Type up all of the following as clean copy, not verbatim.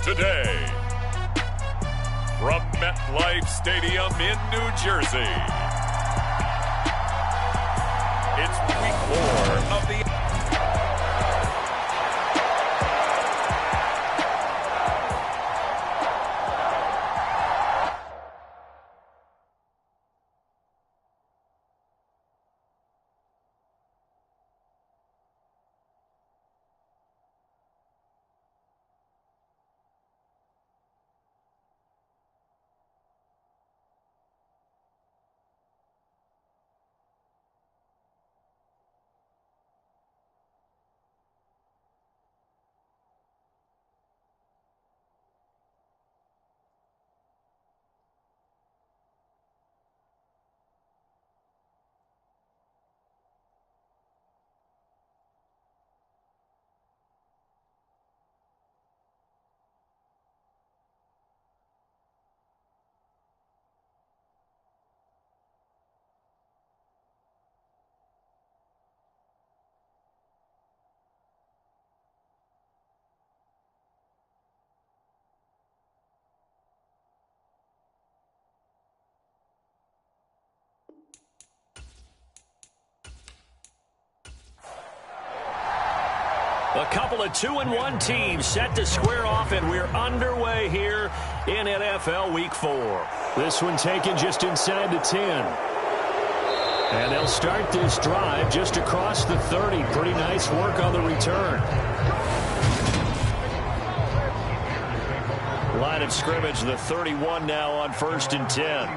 today. From MetLife Stadium in New Jersey, it's week 4 of the A couple of 2-1 teams set to square off, and we're underway here in NFL Week 4. This one taken just inside the 10. And they'll start this drive just across the 30. Pretty nice work on the return. Line of scrimmage, the 31 now on 1st and 10.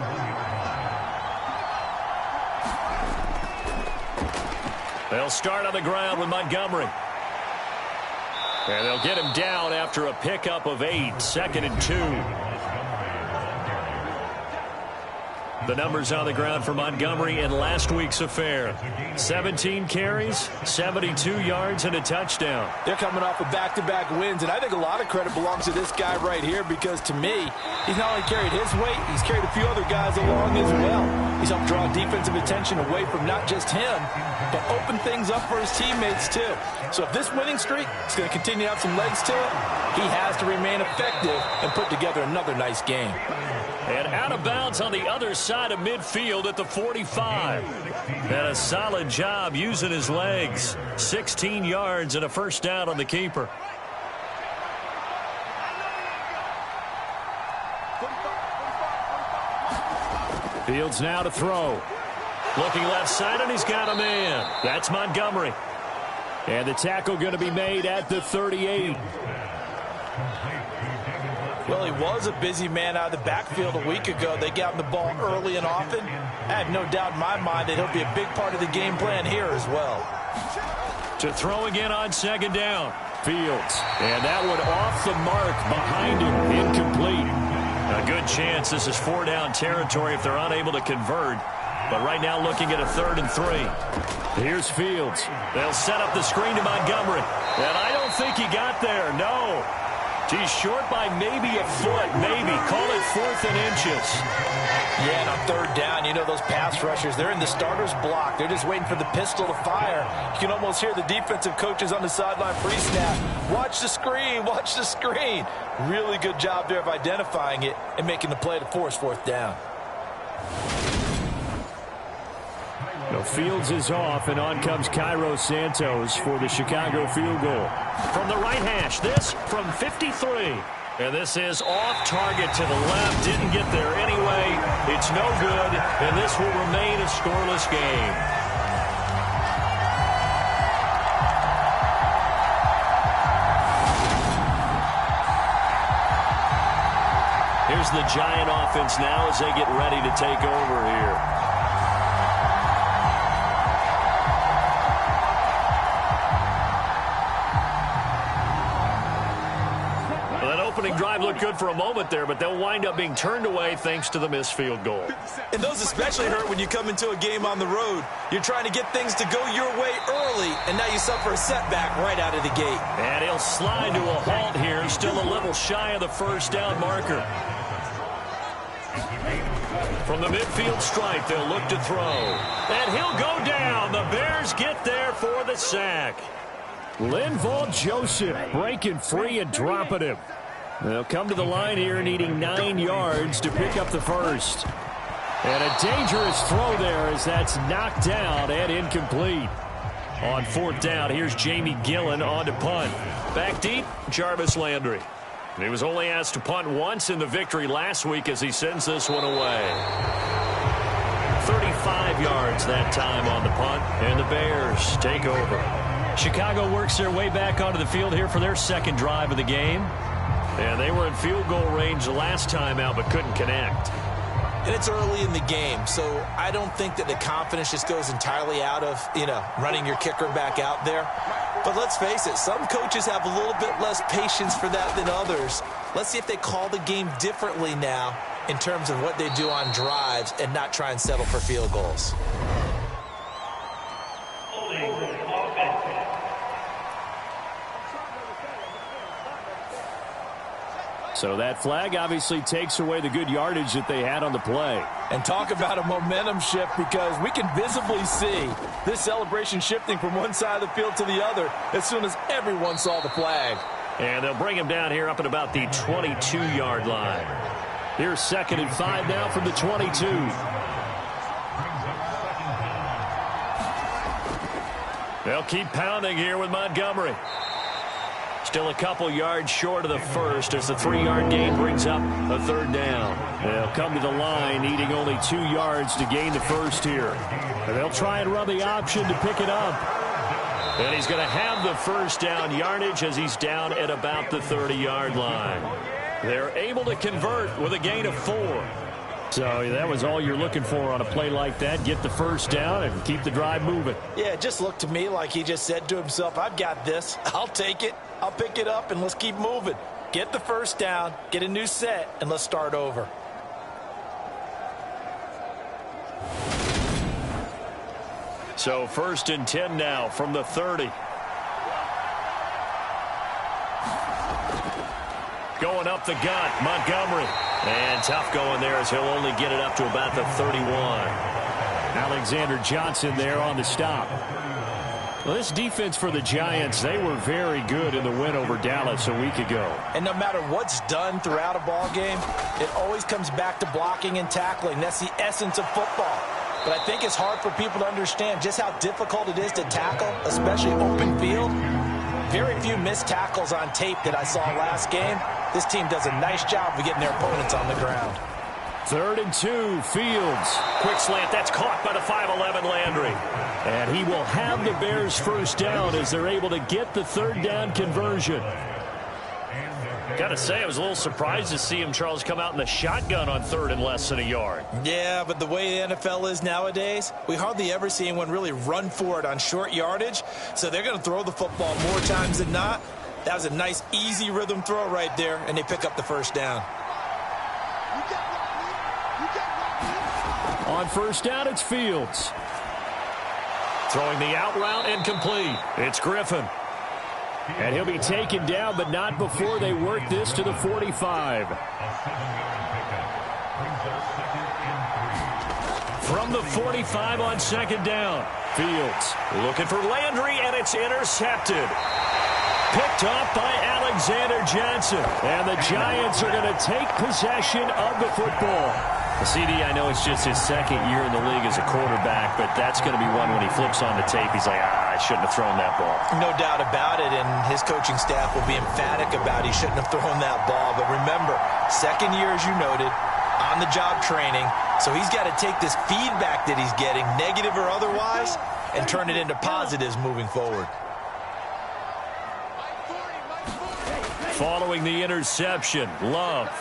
They'll start on the ground with Montgomery. And they'll get him down after a pickup of 8, 2nd and 2. The numbers on the ground for Montgomery in last week's affair. 17 carries, 72 yards, and a touchdown. They're coming off of back-to-back wins, and I think a lot of credit belongs to this guy right here because, to me, he's not only carried his weight, he's carried a few other guys along as well. He's helped draw defensive attention away from not just him, but open things up for his teammates, too. So if this winning streak is going to continue to have some legs to it, he has to remain effective and put together another nice game. And out of bounds on the other side of midfield at the 45. And a solid job using his legs. 16 yards and a first down on the keeper. Fields now to throw. Looking left side, and he's got a man. That's Montgomery. And the tackle going to be made at the 38. Well, he was a busy man out of the backfield a week ago. They got him the ball early and often. I have no doubt in my mind that he'll be a big part of the game plan here as well. To throw again on 2nd down. Fields. And that one off the mark behind him. Incomplete. A good chance this is 4-down territory if they're unable to convert. But right now looking at a 3rd and 3. Here's Fields. They'll set up the screen to Montgomery. And I don't think he got there. No. He's short by maybe a foot, maybe. Call it 4th and inches. Yeah, and on 3rd down, you know those pass rushers, they're in the starter's block. They're just waiting for the pistol to fire. You can almost hear the defensive coaches on the sideline pre-snap. Watch the screen, watch the screen. Really good job there of identifying it and making the play to force 4th down. The Fields is off, and on comes Cairo Santos for the Chicago field goal. From the right hash, this from 53. And this is off target to the left. Didn't get there anyway. It's no good, and this will remain a scoreless game. Here's the Giant offense now as they get ready to take over here. Drive looked good for a moment there, but they'll wind up being turned away thanks to the missed field goal. And those especially hurt when you come into a game on the road. You're trying to get things to go your way early, and now you suffer a setback right out of the gate. And he'll slide to a halt here, still a little shy of the 1st down marker. From the midfield stripe, they'll look to throw. And he'll go down. The Bears get there for the sack. Linval Joseph breaking free and dropping him. They'll come to the line here needing 9 yards to pick up the first. And a dangerous throw there as that's knocked down and incomplete. On 4th down, here's Jamie Gillen on to punt. Back deep, Jarvis Landry. And he was only asked to punt once in the victory last week as he sends this one away. 35 yards that time on the punt, and the Bears take over. Chicago works their way back onto the field here for their second drive of the game. And they were in field goal range last time out but couldn't connect. And it's early in the game, so I don't think that the confidence just goes entirely out of, running your kicker back out there. But let's face it, some coaches have a little bit less patience for that than others. Let's see if they call the game differently now in terms of what they do on drives and not try and settle for field goals. So that flag obviously takes away the good yardage that they had on the play. And talk about a momentum shift, because we can visibly see this celebration shifting from one side of the field to the other as soon as everyone saw the flag. And they'll bring him down here up at about the 22-yard line. Here's 2nd and 5 now from the 22. They'll keep pounding here with Montgomery. Still a couple yards short of the first as the 3-yard gain brings up a 3rd down. They'll come to the line needing only 2 yards to gain the first here. And they'll try and run the option to pick it up. And he's going to have the first down yardage as he's down at about the 30-yard line. They're able to convert with a gain of 4. So that was all you're looking for on a play like that. Get the first down and keep the drive moving. Yeah, it just looked to me like he just said to himself, I've got this. I'll take it. I'll pick it up, and let's keep moving. Get the first down, get a new set, and let's start over. So 1st and 10 now from the 30. Going up the gut, Montgomery. And tough going there as he'll only get it up to about the 31. Alexander Johnson there on the stop. Well, this defense for the Giants, they were very good in the win over Dallas a week ago. And no matter what's done throughout a ball game, it always comes back to blocking and tackling. That's the essence of football. But I think it's hard for people to understand just how difficult it is to tackle, especially open field. Very few missed tackles on tape that I saw last game. This team does a nice job of getting their opponents on the ground. 3rd and 2, Fields. Quick slant, that's caught by the 5'11" Landry. And he will have the Bears first down as they're able to get the 3rd down conversion. Got to say, I was a little surprised to see him, Charles, come out in the shotgun on 3rd and less than a yard. Yeah, but the way the NFL is nowadays, we hardly ever see anyone really run for it on short yardage. So they're going to throw the football more times than not. That was a nice, easy rhythm throw right there, and they pick up the first down. On 1st down, it's Fields. Throwing the out route and complete. It's Griffin. And he'll be taken down, but not before they work this to the 45. From the 45 on 2nd down. Fields looking for Landry, and it's intercepted. Picked off by Alexander Johnson. And the Giants are going to take possession of the football. CD, I know it's just his 2nd year in the league as a quarterback, but that's going to be one when he flips on the tape, he's like, I shouldn't have thrown that ball. No doubt about it, and his coaching staff will be emphatic about he shouldn't have thrown that ball. But remember, 2nd year, as you noted, on-the-job training, so he's got to take this feedback that he's getting, negative or otherwise, and turn it into positives moving forward. Following the interception, Love.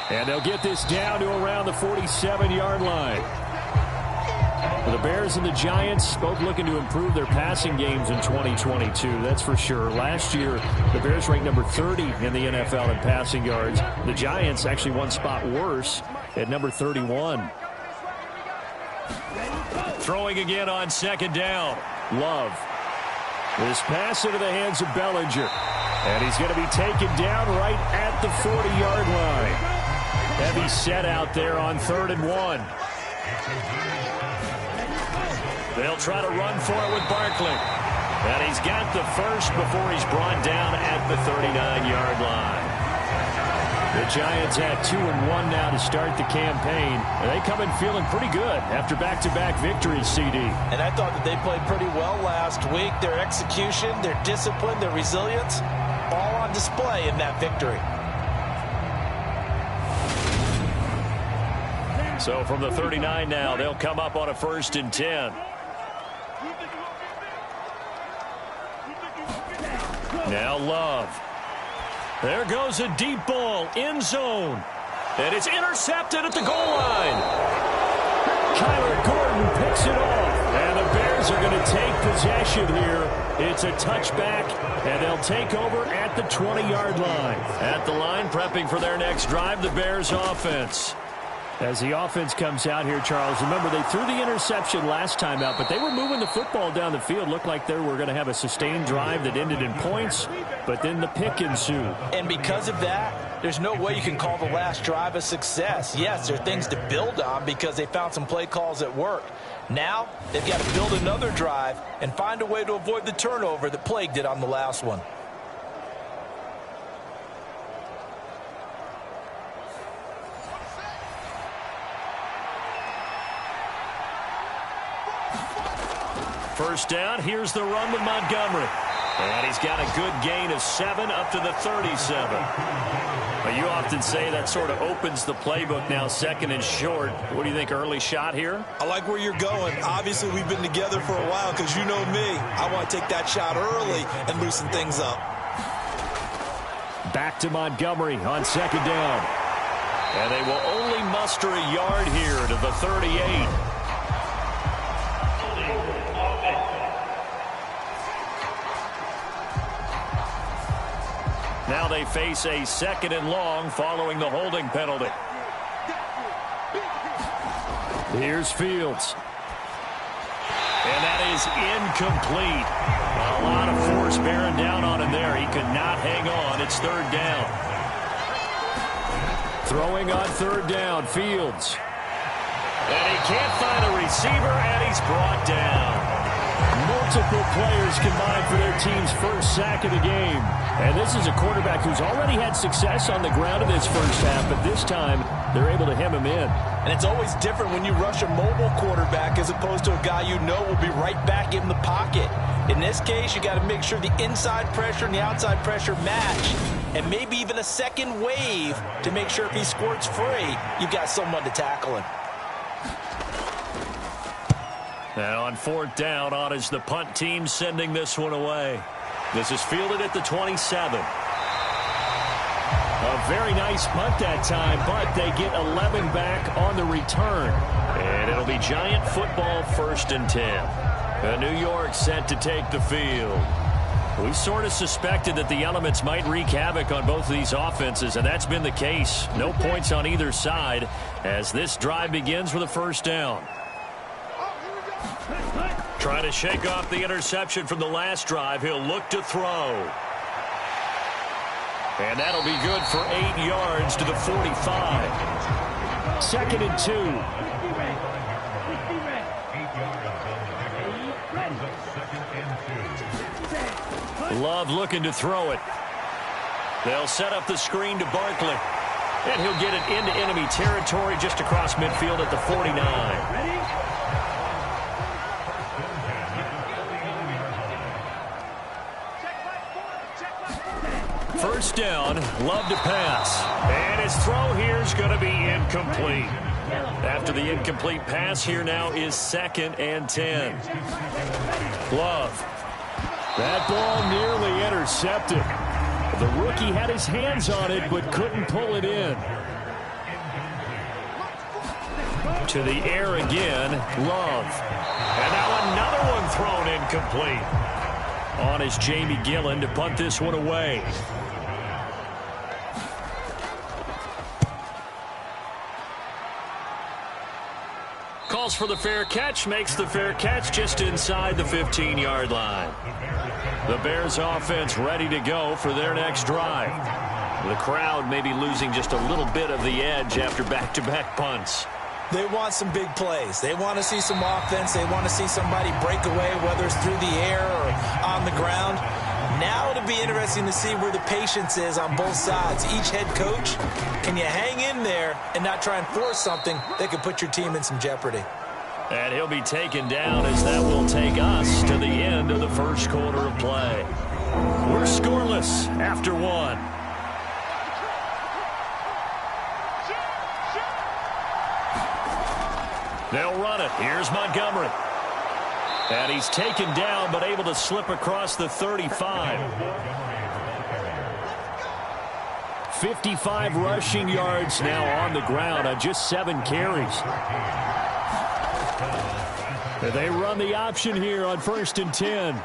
And they'll get this down to around the 47-yard line. The Bears and the Giants both looking to improve their passing games in 2022, that's for sure. Last year, the Bears ranked number 30 in the NFL in passing yards. The Giants actually one spot worse at number 31. Throwing again on 2nd down. Love. This pass into the hands of Bellinger. And he's going to be taken down right at the 40-yard line. Heavy set out there on 3rd and 1. They'll try to run for it with Barkley. And he's got the first before he's brought down at the 39-yard line. The Giants have 2-1 now to start the campaign. And they come in feeling pretty good after back-to-back victories, CD. And I thought that they played pretty well last week. Their execution, their discipline, their resilience, all on display in that victory. So from the 39 now, they'll come up on a 1st and 10. Now Love. There goes a deep ball, end zone. And it's intercepted at the goal line. Kyler Gordon picks it off. And the Bears are going to take possession here. It's a touchback, and they'll take over at the 20-yard line. At the line, prepping for their next drive, the Bears offense. As the offense comes out here, Charles, remember they threw the interception last time out, but they were moving the football down the field. Looked like they were going to have a sustained drive that ended in points, but then the pick ensued. And because of that, there's no way you can call the last drive a success. Yes, there are things to build on because they found some play calls that worked. Now, they've got to build another drive and find a way to avoid the turnover that plagued it on the last one. First down, here's the run with Montgomery. And he's got a good gain of 7 up to the 37. But you often say that sort of opens the playbook now, 2nd and short. What do you think, early shot here? I like where you're going. Obviously, we've been together for a while because you know me. I want to take that shot early and loosen things up. Back to Montgomery on 2nd down. And they will only muster a yard here to the 38. Now they face a 2nd and long following the holding penalty. Here's Fields. And that is incomplete. A lot of force bearing down on him there. He could not hang on. It's 3rd down. Throwing on 3rd down, Fields. And he can't find a receiver, and he's brought down. Multiple players combined for their team's first sack of the game. And this is a quarterback who's already had success on the ground in this first half, but this time they're able to hem him in. And it's always different when you rush a mobile quarterback as opposed to a guy you know will be right back in the pocket. In this case, you got to make sure the inside pressure and the outside pressure match, and maybe even a second wave to make sure if he squirts free, you've got someone to tackle him. And on 4th down, on is the punt team sending this one away. This is fielded at the 27. A very nice punt that time, but they get 11 back on the return. And it'll be Giant football, 1st and 10. And New York set to take the field. We sort of suspected that the elements might wreak havoc on both of these offenses, and that's been the case. No points on either side as this drive begins with a 1st down. Trying to shake off the interception from the last drive. He'll look to throw. And that'll be good for 8 yards to the 45. 2nd and 2. Love looking to throw it. They'll set up the screen to Barkley. And he'll get it into enemy territory just across midfield at the 49. First down, Love to pass. And his throw here is going to be incomplete. After the incomplete pass, here now is 2nd and 10. Love. That ball nearly intercepted. The rookie had his hands on it but couldn't pull it in. To the air again, Love. And now another one thrown incomplete. On is Jamie Gillen to punt this one away. Calls for the fair catch, makes the fair catch just inside the 15-yard line. The Bears offense ready to go for their next drive. The crowd may be losing just a little bit of the edge after back-to-back punts. They want some big plays. They want to see some offense. They want to see somebody break away, whether it's through the air or on the ground. Now it'll be interesting to see where the patience is on both sides. Each head coach, can you hang in there and not try and force something that could put your team in some jeopardy? And he'll be taken down as that will take us to the end of the first quarter of play. We're scoreless after one. They'll run it. Here's Montgomery. And he's taken down but able to slip across the 35. 55 rushing yards now on the ground on just 7 carries. They run the option here on 1st and 10.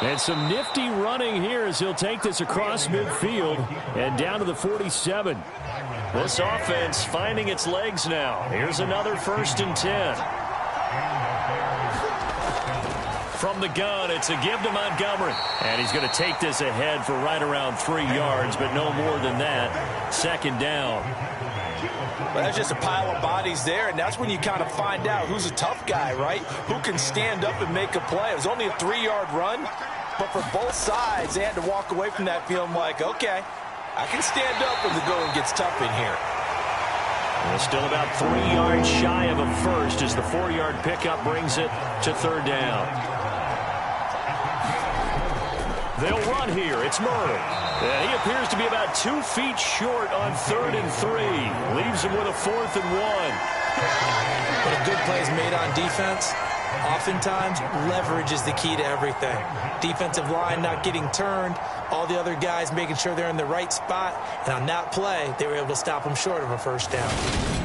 And some nifty running here as he'll take this across midfield and down to the 47. This offense finding its legs now. Here's another 1st and 10. From the gun, it's a give to Montgomery. And he's going to take this ahead for right around 3 yards, but no more than that. 2nd down. Well, that's just a pile of bodies there, and that's when you kind of find out who's a tough guy, right? Who can stand up and make a play. It was only a 3-yard run, but for both sides, they had to walk away from that feeling like, okay, I can stand up when the going gets tough in here. Well, still about 3 yards shy of a first as the 4-yard pickup brings it to 3rd down. They'll run here. It's Murray. And he appears to be about 2 feet short on 3rd and 3. Leaves him with a 4th and 1. But a good play is made on defense. Oftentimes, leverage is the key to everything. Defensive line not getting turned. All the other guys making sure they're in the right spot. And on that play, they were able to stop them short of a 1st down.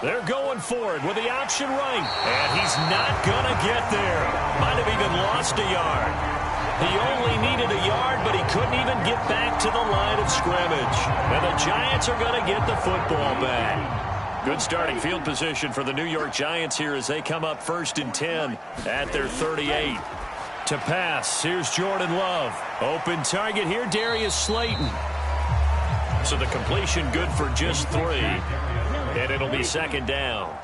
They're going for it with the option right. And he's not going to get there. Might have even lost a yard. He only needed a yard, but he couldn't even get back to the line of scrimmage. And the Giants are going to get the football back. Good starting field position for the New York Giants here as they come up 1st and 10 at their 38. To pass, here's Jordan Love. Open target here, Darius Slayton. So the completion good for just 3. And it'll be 2nd down.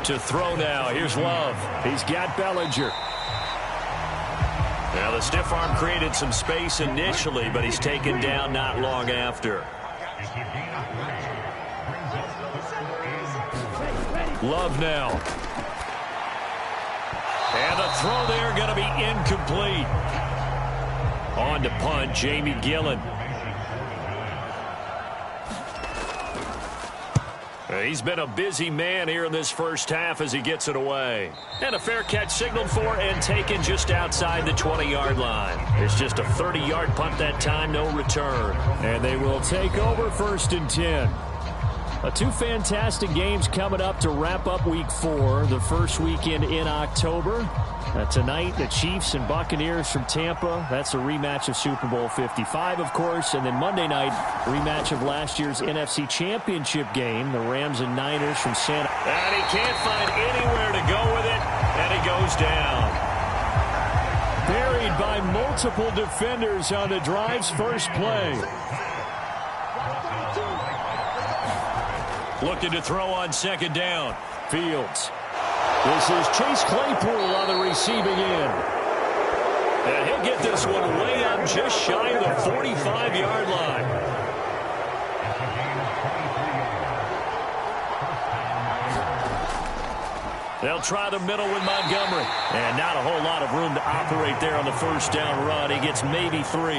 To throw now. Here's Love. He's got Bellinger. Now the stiff arm created some space initially, but he's taken down not long after. Love now. And the throw there going to be incomplete. On to punt, Jamie Gillen. He's been a busy man here in this first half as he gets it away. And a fair catch signaled for and taken just outside the 20-yard line. It's just a 30-yard punt that time, no return. And they will take over 1st and 10. 2 fantastic games coming up to wrap up Week 4, the first weekend in October. Tonight, the Chiefs and Buccaneers from Tampa. That's a rematch of Super Bowl 55, of course. And then Monday night, rematch of last year's NFC Championship game, the Rams and Niners from Santa. And he can't find anywhere to go with it, and he goes down. Buried by multiple defenders on the drive's first play. Looking to throw on 2nd down. Fields. This is Chase Claypool on the receiving end. And he'll get this one way up just shy of the 45-yard line. They'll try the middle with Montgomery. And not a whole lot of room to operate there on the 1st down run. He gets maybe 3.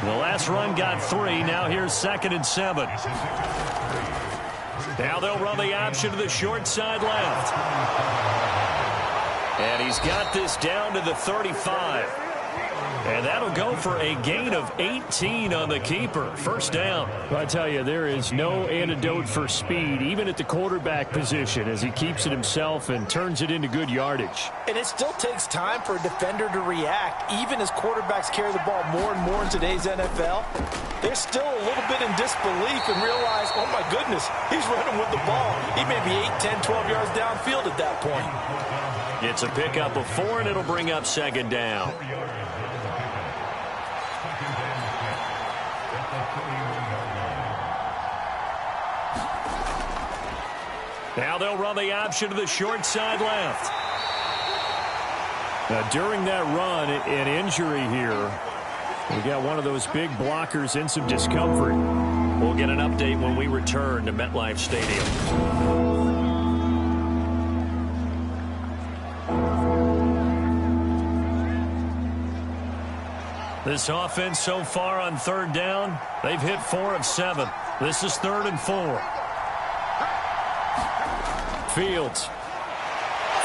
The last run got 3. Now here's 2nd and 7. Now they'll run the option to the short side left. And he's got this down to the 35. And And that'll go for a gain of 18 on the keeper. First down. Well, I tell you, there is no antidote for speed, even at the quarterback position, as he keeps it himself and turns it into good yardage. And it still takes time for a defender to react. Even as quarterbacks carry the ball more and more in today's NFL, they're still a little bit in disbelief and realize, oh my goodness, he's running with the ball. He may be 8, 10, 12 yards downfield at that point. It's a pickup of 4, and it'll bring up second down. Now they'll run the option to the short side left. Now, during that run, an injury here. We got one of those big blockers in some discomfort. We'll get an update when we return to MetLife Stadium. This offense so far on third down, they've hit 4 of 7. This is 3rd and 4. Fields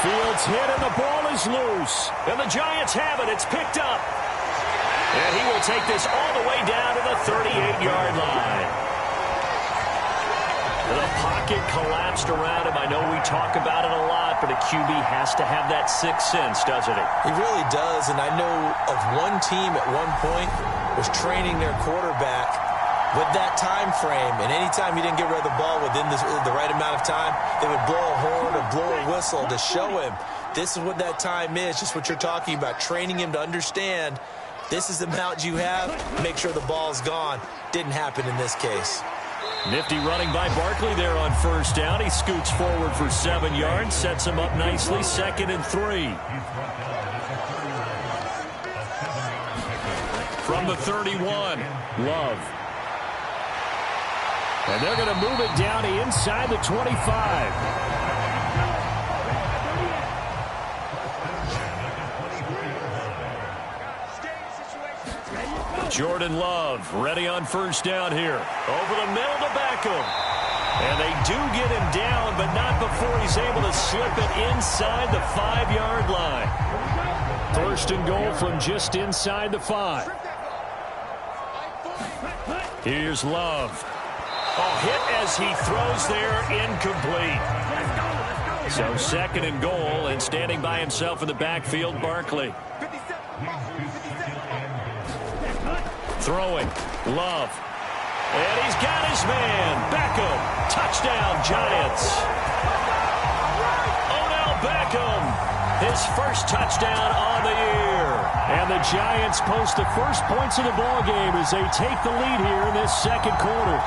hit, and the ball is loose. And the Giants have it. It's picked up. And he will take this all the way down to the 38-yard line. The pocket collapsed around him. I know we talk about it a lot, but a QB has to have that sixth sense, doesn't he? He really does, and I know of one team at one point was training their quarterback with that time frame, and anytime he didn't get rid of the ball within the right amount of time, they would blow a horn or blow a whistle to show him this is what that time is, just what you're talking about, training him to understand this is the amount you have, make sure the ball's gone. Didn't happen in this case. Nifty running by Barkley there on first down. He scoots forward for 7 yards, sets him up nicely, 2nd and 3. From the 31, Love. And they're going to move it down to inside the 25. Jordan Love ready on first down here. Over the middle to Beckham. And they do get him down, but not before he's able to slip it inside the 5-yard line. 1st and goal from just inside the 5. Here's Love. Hit as he throws there, incomplete. So 2nd and goal, and standing by himself in the backfield, Barkley. Throwing, Love. And he's got his man, Beckham. Touchdown, Giants. Odell Beckham, his first touchdown on the year. And the Giants post the first points of the ballgame as they take the lead here in this 2nd quarter.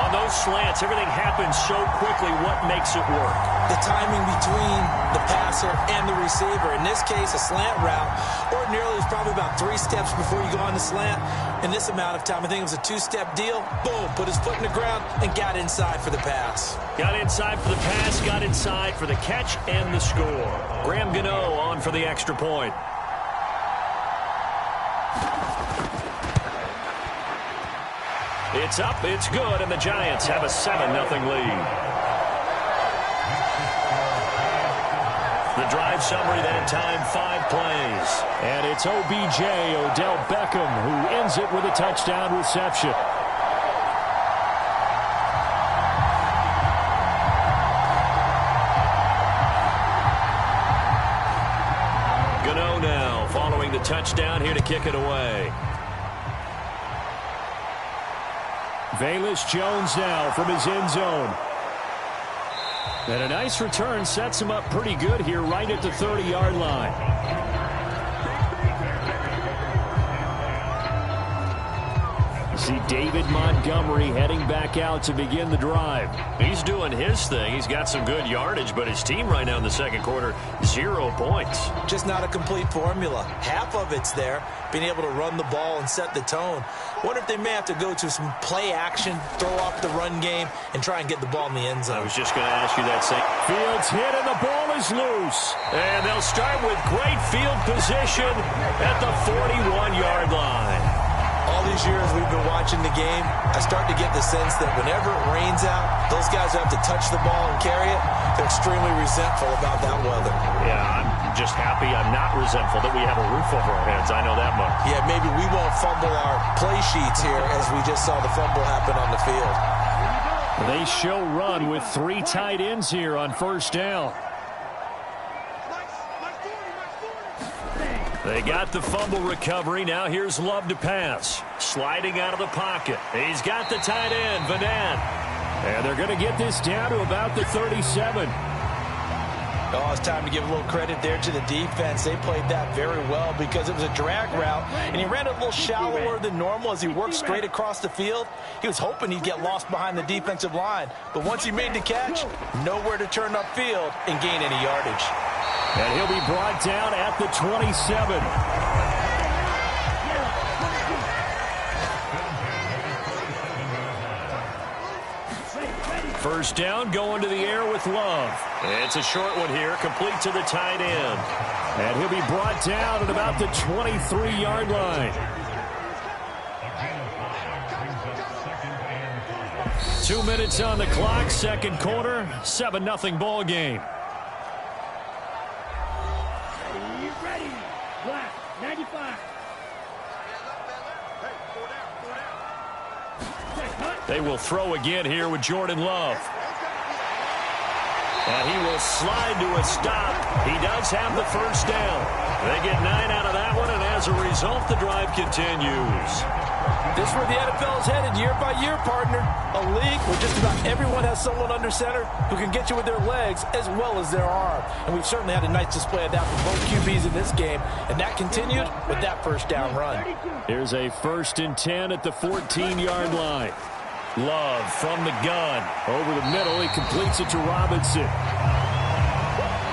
On those slants, everything happens so quickly. What makes it work? The timing between the passer and the receiver. In this case, a slant route ordinarily is probably about 3 steps before you go on the slant. In this amount of time, I think it was a 2-step deal. Boom, put his foot in the ground and got inside for the pass. Got inside for the pass, got inside for the catch and the score. Graham Gano on for the extra point. It's up, it's good, and the Giants have a 7-0 lead. The drive summary that time, 5 plays. And it's OBJ, Odell Beckham, who ends it with a touchdown reception. Gano now following the touchdown here to kick it away. Velus Jones now from his end zone. And a nice return sets him up pretty good here right at the 30-yard line. See David Montgomery heading back out to begin the drive. He's doing his thing. He's got some good yardage, but his team right now in the 2nd quarter, 0 points. Just not a complete formula. Half of it's there, being able to run the ball and set the tone. Wonder if they may have to go to some play action, throw off the run game, and try and get the ball in the end zone. I was just going to ask you that same. Fields hit, and the ball is loose. And they'll start with great field position at the 41-yard line. All these years we've been watching the game, I start to get the sense that whenever it rains out, those guys who have to touch the ball and carry it, they're extremely resentful about that weather. Yeah, I'm just happy I'm not resentful that we have a roof over our heads. I know that much. Yeah, maybe we won't fumble our play sheets here as we just saw the fumble happen on the field. They show run with 3 tight ends here on first down. They got the fumble recovery. Now here's Love to pass. Sliding out of the pocket. He's got the tight end, Vanette. And they're going to get this down to about the 37. Oh, it's time to give a little credit there to the defense. They played that very well because it was a drag route, and he ran it a little shallower than normal as he worked straight across the field. He was hoping he'd get lost behind the defensive line, but once he made the catch, nowhere to turn upfield and gain any yardage. And he'll be brought down at the 27. First down, going to the air with Love. It's a short one here, complete to the tight end. And he'll be brought down at about the 23-yard line. 2 minutes on the clock, second quarter, 7-0 ball game. Ready, black, 95. They will throw again here with Jordan Love. And he will slide to a stop. He does have the first down. They get 9 out of that one, and as a result, the drive continues. This is where the NFL is headed year by year, partner. A league where just about everyone has someone under center who can get you with their legs as well as their arm. And we've certainly had a nice display of that from both QBs in this game. And that continued with that first down run. Here's a 1st and 10 at the 14-yard line. Love from the gun. Over the middle, he completes it to Robinson.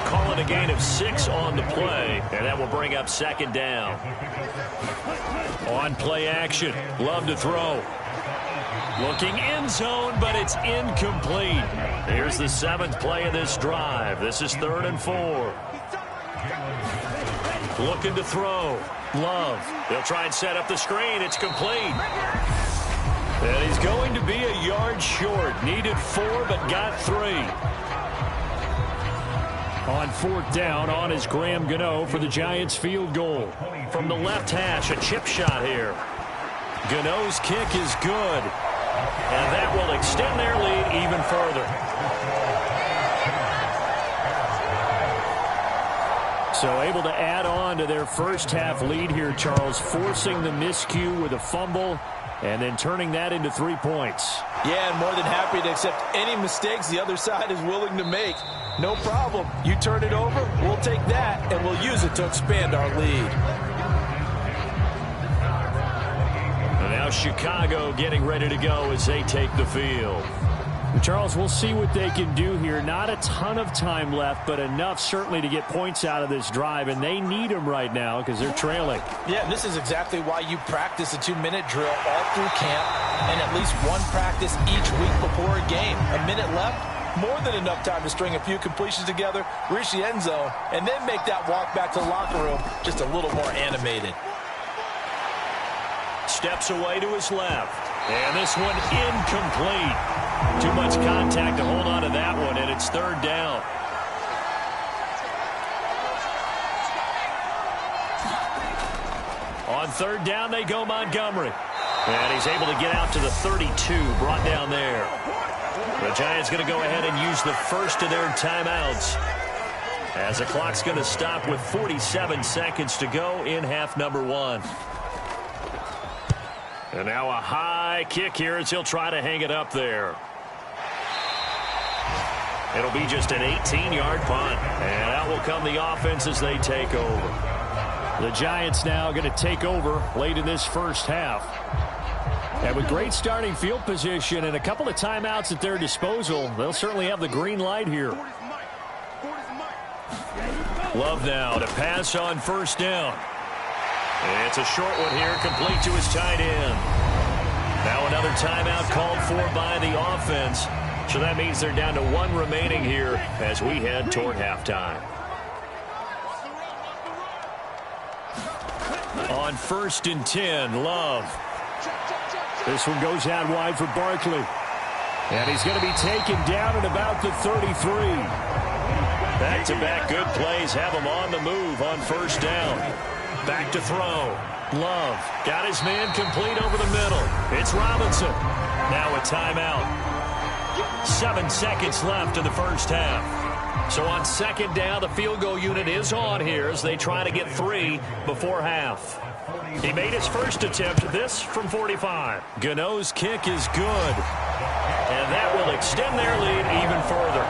Call it a gain of 6 on the play, and that will bring up second down. On play action, Love to throw. Looking end zone, but it's incomplete. Here's the 7th play of this drive. This is 3rd and 4. Looking to throw. Love. They'll try and set up the screen. It's complete. And he's going to be a yard short. Needed 4, but got 3. On 4th down, on is Graham Gano for the Giants field goal. From the left hash, a chip shot here. Gano's kick is good. And that will extend their lead even further. So able to add on to their first half lead here, Charles, forcing the miscue with a fumble and then turning that into 3 points. Yeah, and more than happy to accept any mistakes the other side is willing to make. No problem. You turn it over, we'll take that, and we'll use it to expand our lead. And now Chicago getting ready to go as they take the field. Charles, we'll see what they can do here. Not a ton of time left, but enough certainly to get points out of this drive, and they need them right now because they're trailing. Yeah, and this is exactly why you practice a 2-minute drill all through camp and at least one practice each week before a game. A minute left, more than enough time to string a few completions together, reach the end zone, and then make that walk back to the locker room just a little more animated. Steps away to his left, and this one incomplete. Too much contact to hold on to that one, and it's 3rd down. On 3rd down, they go Montgomery. And he's able to get out to the 32, brought down there. The Giants going to go ahead and use the first of their timeouts, as the clock's going to stop with 47 seconds to go in half number 1. And now a high kick here as he'll try to hang it up there. It'll be just an 18-yard punt. And out will come the offense as they take over. The Giants now going to take over late in this first half. And with great starting field position and a couple of timeouts at their disposal, they'll certainly have the green light here. Love now to pass on 1st down. It's a short one here, complete to his tight end. Now another timeout called for by the offense. So that means they're down to 1 remaining here as we head toward halftime. On 1st and 10, Love. This one goes out wide for Barkley. And he's going to be taken down at about the 33. Back-to-back good plays have him on the move on 1st down. Back to throw. Love got his man complete over the middle. It's Robinson. Now a timeout. 7 seconds left in the first half. So on second down, the field goal unit is on here as they try to get 3 before half. He made his first attempt, this from 45. Gano's kick is good. And that will extend their lead even further.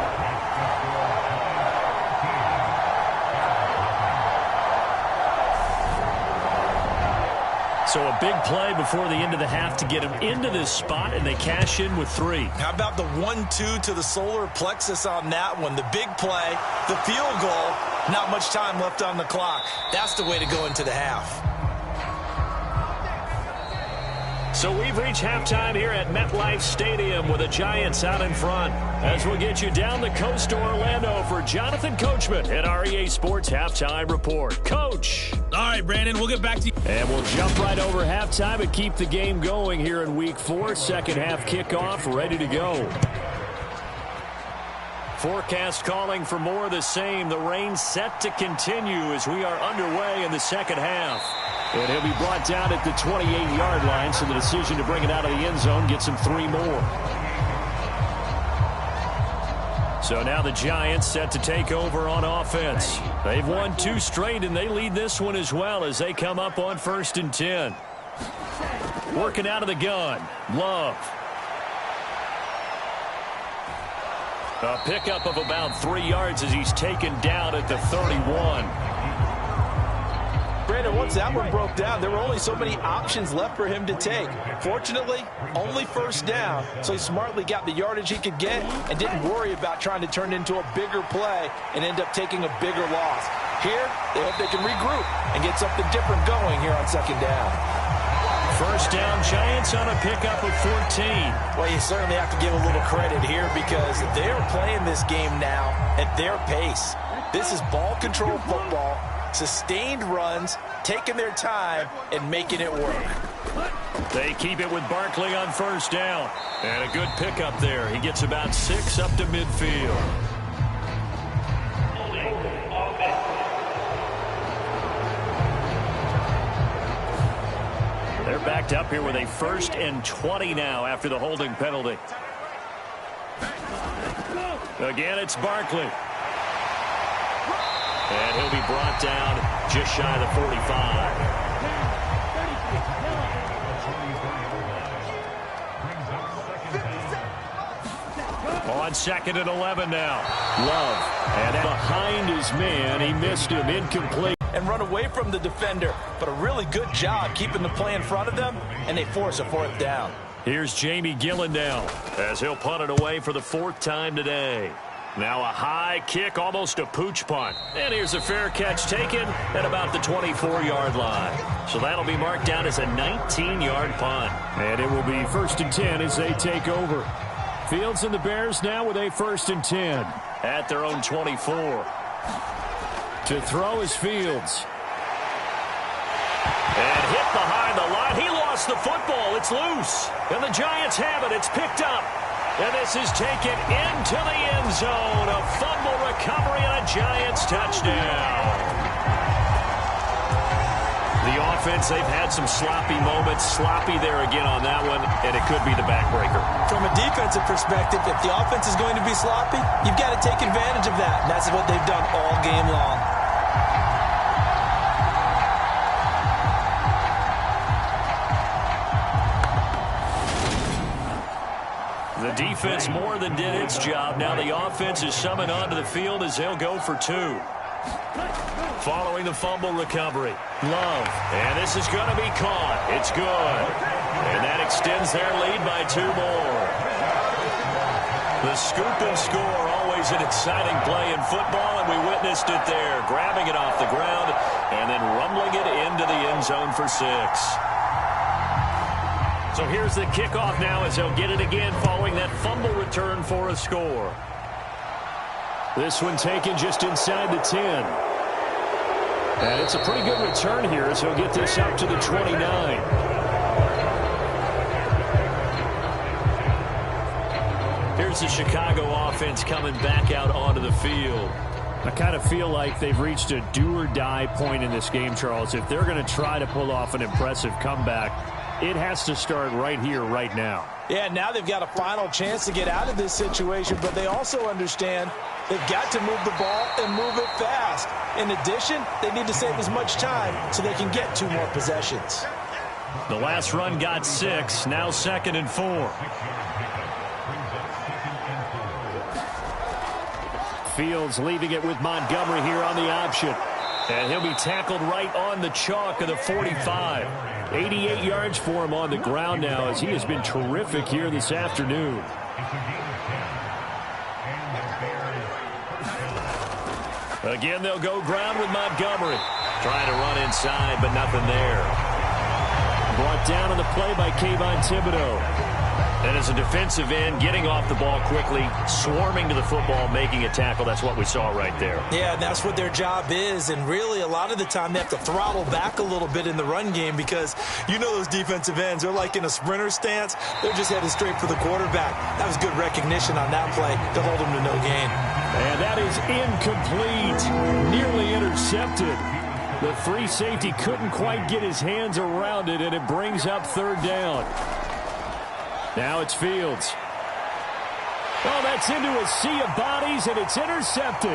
So a big play before the end of the half to get him into this spot, and they cash in with 3. How about the 1-2 to the solar plexus on that one? The big play, the field goal, not much time left on the clock. That's the way to go into the half. So we've reached halftime here at MetLife Stadium with the Giants out in front. As we'll get you down the coast to Orlando for Jonathan Coachman at our EA Sports Halftime Report. Coach. All right, Brandon, we'll get back to you. And we'll jump right over halftime and keep the game going here in Week 4. Second half kickoff ready to go. Forecast calling for more of the same. The rain set to continue as we are underway in the second half. And he'll be brought down at the 28-yard line, so the decision to bring it out of the end zone gets him 3 more. So now the Giants set to take over on offense. They've won 2 straight, and they lead this one as well as they come up on 1st and 10. Working out of the gun. Love. A pickup of about 3 yards as he's taken down at the 31. Brandon, once that one broke down, there were only so many options left for him to take. Fortunately, only first down, so he smartly got the yardage he could get and didn't worry about trying to turn it into a bigger play and end up taking a bigger loss. Here, they hope they can regroup and get something different going here on second down. First down, Giants on a pickup of 14. Well, you certainly have to give a little credit here because they're playing this game now at their pace. This is ball control football. Sustained runs, taking their time, and making it work. They keep it with Barkley on first down. And a good pickup there. He gets about 6 up to midfield. They're backed up here with a 1st and 20 now after the holding penalty. Again, it's Barkley. And he'll be brought down just shy of the 45. On 2nd and 11 now. Love. And behind his man, he missed him. Incomplete. And run away from the defender. But a really good job keeping the play in front of them, and they force a 4th down. Here's Jamie Gillen now as he'll punt it away for the 4th time today. Now a high kick, almost a pooch punt. And here's a fair catch taken at about the 24-yard line. So that'll be marked down as a 19-yard punt. And it will be 1st and 10 as they take over. Fields and the Bears now with a 1st and 10 at their own 24. To throw is Fields. And hit behind the line. He lost the football. It's loose. And the Giants have it. It's picked up. And this is taken into the end zone. A fumble recovery and a Giants touchdown. The offense, they've had some sloppy moments. Sloppy there again on that one, and it could be the backbreaker. From a defensive perspective, if the offense is going to be sloppy, you've got to take advantage of that. And that's what they've done all game long. The defense more than did its job. Now the offense is summoned onto the field as they'll go for 2. Following the fumble recovery. Love. And this is going to be caught. It's good. And that extends their lead by 2 more. The scoop and score, always an exciting play in football, and we witnessed it there. Grabbing it off the ground and then rumbling it into the end zone for 6. So here's the kickoff now as they'll get it again following that fumble return for a score. This one taken just inside the 10. And it's a pretty good return here as he'll get this up to the 29. Here's the Chicago offense coming back out onto the field. I kind of feel like they've reached a do-or-die point in this game, Charles. If they're going to try to pull off an impressive comeback, it has to start right here, right now. Yeah, now they've got a final chance to get out of this situation, but they also understand they've got to move the ball and move it fast. In addition, they need to save as much time so they can get 2 more possessions. The last run got 6, now 2nd and 4. Fields leaving it with Montgomery here on the option. And he'll be tackled right on the chalk of the 45. 88 yards for him on the ground now as he has been terrific here this afternoon. Again, they'll go ground with Montgomery. Trying to run inside, but nothing there. Brought down on the play by Kayvon Thibodeau. And as a defensive end, getting off the ball quickly, swarming to the football, making a tackle. That's what we saw right there. Yeah, and that's what their job is. And really, a lot of the time, they have to throttle back a little bit in the run game because you know those defensive ends, they're like in a sprinter stance. They're just headed straight for the quarterback. That was good recognition on that play to hold them to no gain. And that is incomplete. Nearly intercepted. The free safety couldn't quite get his hands around it, and it brings up 3rd down. Now it's Fields. Oh, that's into a sea of bodies, and it's intercepted.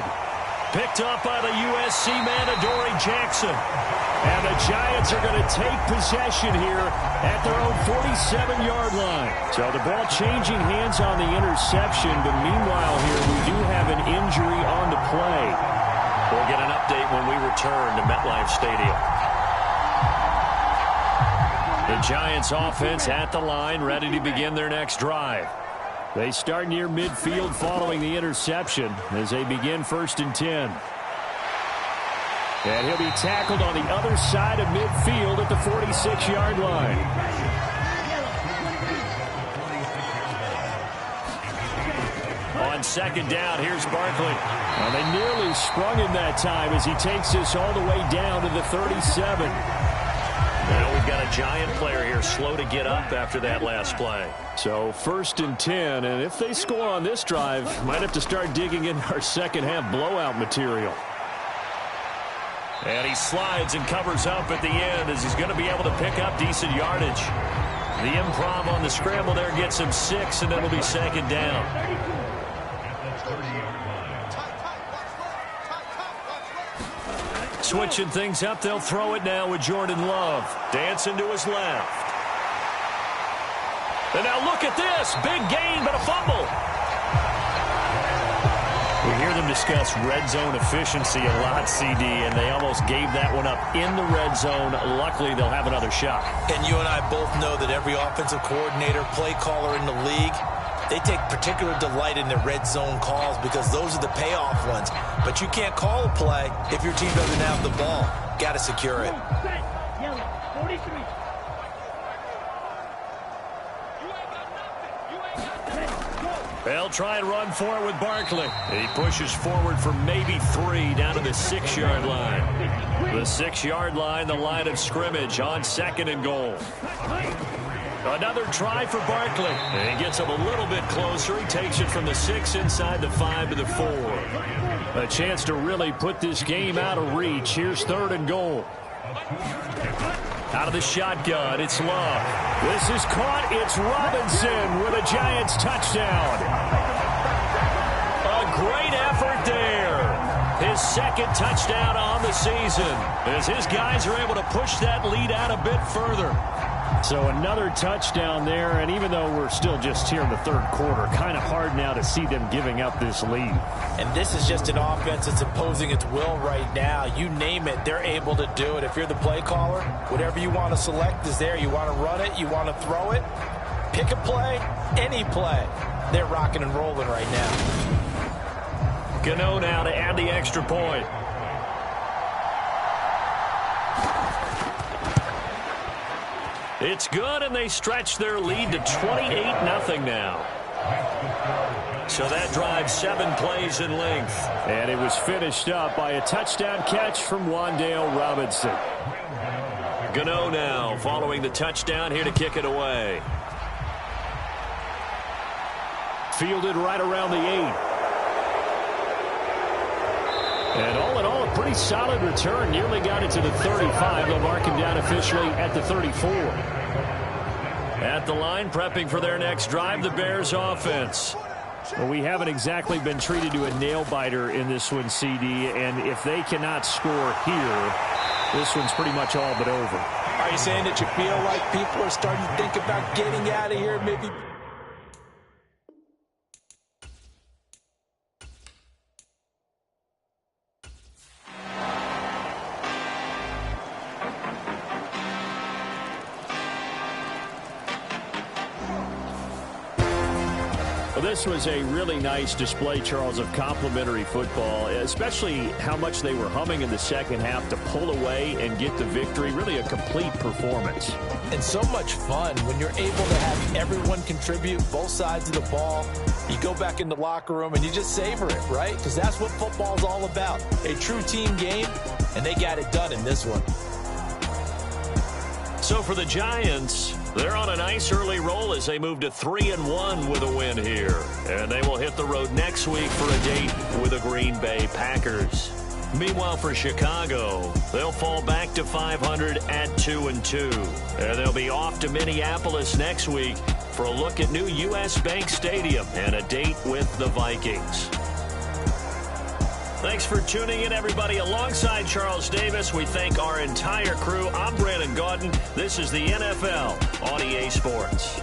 Picked up by the USC man, Adoree Jackson. And the Giants are going to take possession here at their own 47-yard line. So the ball changing hands on the interception, but meanwhile here we do have an injury on the play. We'll get an update when we return to MetLife Stadium. The Giants offense at the line, ready to begin their next drive. They start near midfield following the interception as they begin 1st and 10. And he'll be tackled on the other side of midfield at the 46-yard line. On 2nd down, here's Barkley. Well, they nearly sprung him that time as he takes this all the way down to the 37. Now we've got a Giant player here slow to get up after that last play. So 1st and 10, and if they score on this drive, might have to start digging in our second-half blowout material. And he slides and covers up at the end as he's going to be able to pick up decent yardage. The improv on the scramble there gets him 6, and it'll be 2nd down. Switching things up, they'll throw it now with Jordan Love. Dancing to his left. And now look at this. Big gain, but a fumble. We hear them discuss red zone efficiency a lot, CD, and they almost gave that one up in the red zone. Luckily, they'll have another shot. And you and I both know that every offensive coordinator, play caller in the league, they take particular delight in their red zone calls because those are the payoff ones. But you can't call a play if your team doesn't have the ball. Got to secure it. Yellow, 43. They'll try and run for it with Barkley. He pushes forward for maybe 3 down to the 6-yard line. The 6-yard line, the line of scrimmage on 2nd and goal. Another try for Barkley. And he gets him a little bit closer. He takes it from the 6 inside the 5 to the 4. A chance to really put this game out of reach. Here's 3rd and goal. Out of the shotgun, it's Love. This is caught. It's Robinson with a Giants touchdown. A great effort there. His 2nd touchdown on the season as his guys are able to push that lead out a bit further. So another touchdown there, and even though we're still just here in the 3rd quarter, kind of hard now to see them giving up this lead. And this is just an offense that's imposing its will right now. You name it, they're able to do it. If you're the play caller, whatever you want to select is there. You want to run it, you want to throw it, pick a play, any play. They're rocking and rolling right now. Gano now to add the extra point. It's good, and they stretch their lead to 28-0 now. So that drives 7 plays in length. And it was finished up by a touchdown catch from Wan'Dale Robinson. Gano now following the touchdown here to kick it away. Fielded right around the 8. And all in all, a pretty solid return. Nearly got it to the 35. They'll mark him down officially at the 34. At the line, prepping for their next drive, the Bears offense. Well, we haven't exactly been treated to a nail-biter in this one, CD. And if they cannot score here, this one's pretty much all but over. Are you saying that you feel like people are starting to think about getting out of here, maybe? This was a really nice display, Charles, of complimentary football, especially how much they were humming in the second half to pull away and get the victory. Really a complete performance. And so much fun when you're able to have everyone contribute, both sides of the ball. You go back in the locker room and you just savor it, right? Because that's what football's all about. A true team game, and they got it done in this one. So for the Giants, they're on a nice early roll as they move to 3-1 with a win here. And they will hit the road next week for a date with the Green Bay Packers. Meanwhile, for Chicago, they'll fall back to 500 at 2-2. And they'll be off to Minneapolis next week for a look at new U.S. Bank Stadium and a date with the Vikings. Thanks for tuning in, everybody. Alongside Charles Davis, we thank our entire crew. I'm Brandon Gaudin. This is the NFL on EA Sports.